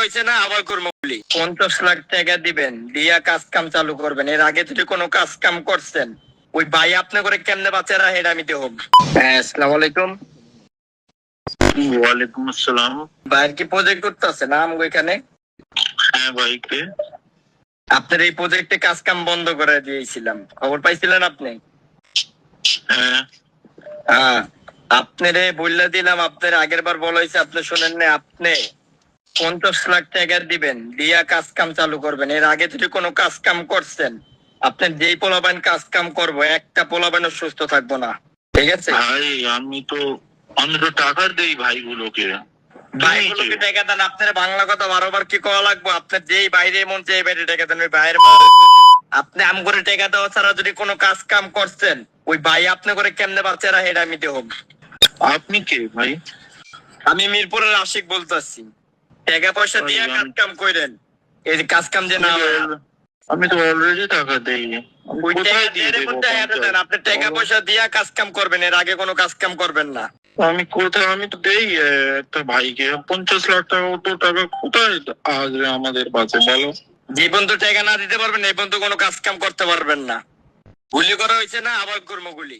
হয়েছে না, আবার করবো বলি। 50 লাখ টাকা দিবেন, দিয়া কাজ কাম চালু করবেন। এর আগে যদি কোনো কাজ কাম করছেন, ওই ভাই আপনি করে কেমনে বাচ্চারা হেরা আমি দেব। হ্যাঁ, আসসালামু আলাইকুম। ওয়ালাইকুম আসসালাম। ভাইয়ের কি প্রজেক্ট করতেছে না আমগো এখানে? হ্যাঁ ভাই, কে? আপনার এই প্রজেক্টে কাজ কাম বন্ধ করে দিয়েছিলাম, খবর পাইছিলেন আপনি? হ্যাঁ, হ্যাঁ, আপনারে বললে দিলাম। আপনার আগের বার বলা হয়েছে, আপনি শোনেন না। আপনি 50 লাখ টাকা দিবেন, দিয়া কাজ কাম চালু করবেন। এর আগে যদি কোনো কাজ কাম করছেন, আপনার যেই পোলাবান কাজ কাম করবো, একটা পোলাবানও সুস্থ থাকবো না। ঠিক আছে ভাই আমি তো টাকা দেই ভাইগুলোকে। ভাইগুলোকে টাকা দেন। আপনার বাংলা কথা বারবার কি কওয়া লাগবো? আপনার যেই বাইরে মন চাই বাইরে টাকা দেন। ওই বাইরে আপনি আম করে টাকা দেওয়া ছাড়া যদি কোনো কাজ কাম করছেন, ওই ভাই আপনি করে কেমনে বাচ্চারা হেরা আমি দেব। আপনি কে ভাই? আমি মিরপুরের আশিক বলতেছি। টাকা পয়সা দিয়ে কাজ কাম করেন, এই যে কাজ কাম যে না হয়। আমি তো অলরেডি টাকা দেই। ওই কোথায় টাকা দিয়ে দিয়ে দেবো? দেন। আপনি টাকা পয়সা দিয়া কাজ কাম করবেন, এর আগে কোনো কাজ কাম করবেন না। আমি কোথায়? আমি তো দেই একটা ভাইকে 50 লাখ টাকা। অত টাকা কোথায় আসবে আমাদের কাছে বলো? যে পর্যন্ত টাকা না দিতে পারবেন, এই পর্যন্ত কোনো কাজ কাম করতে পারবেন না। গুলি করা হয়েছে না, আবার করবো গুলি।